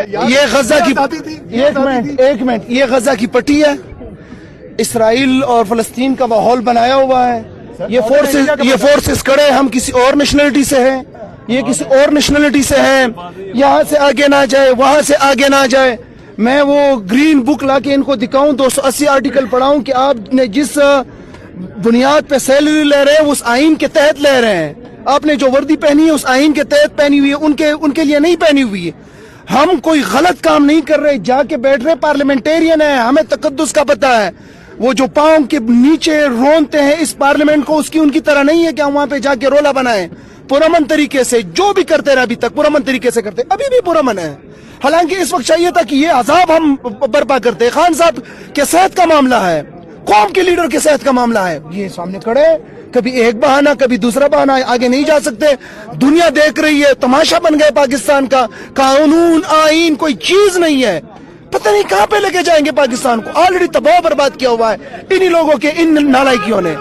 یہ غزہ کی ایک منٹ یہ غزہ کی پٹی ہے، اسرائیل اور فلسطین کا ماحول بنایا ہوا ہے. یہ فورسز کڑے، ہم کسی اور نیشنلٹی سے ہیں، یہ کسی اور نیشنلٹی سے ہیں، یہاں سے آگے نہ جائے، وہاں سے آگے نہ جائے. میں وہ گرین بک لا کے ان کو دکھاؤں، 280 آرٹیکل پڑھاؤں کہ آپ نے جس بنیاد پہ سیلری لے رہے ہیں اس آئین کے تحت لے رہے ہیں. آپ نے جو وردی پہنی ہے اس آئین کے تحت پہنی ہوئی ہے، ان کے لیے نہیں پہنی ہوئی ہے. ہم کوئی غلط کام نہیں کر رہے، جا کے بیٹھ رہے پارلیمنٹیرین ہیں، ہمیں تقدس کا پتہ ہے. وہ جو پاؤں کے نیچے رونتے ہیں اس پارلیمنٹ کو، اس کی ان کی طرح نہیں ہے کہ ہم وہاں پہ جا کے رولا بنائیں. پرامن طریقے سے جو بھی کرتے رہے ابھی تک، پرامن طریقے سے کرتے، ابھی بھی پرامن ہے. حالانکہ اس وقت چاہیے تھا کہ یہ عذاب ہم برپا کرتے. خان صاحب کے صحت کا معاملہ ہے، قوم کے لیڈر کے صحت کا معاملہ ہے، یہ سامنے کھڑے، کبھی ایک بہانہ کبھی دوسرا بہانہ، آگے نہیں جا سکتے. دنیا دیکھ رہی ہے، تماشا بن گئے پاکستان کا. قانون آئین کوئی چیز نہیں ہے. پتہ نہیں کہاں پہ لے کے جائیں گے پاکستان کو. آلریڈی تباہ برباد کیا ہوا ہے انہی لوگوں کے، ان نالائکیوں نے.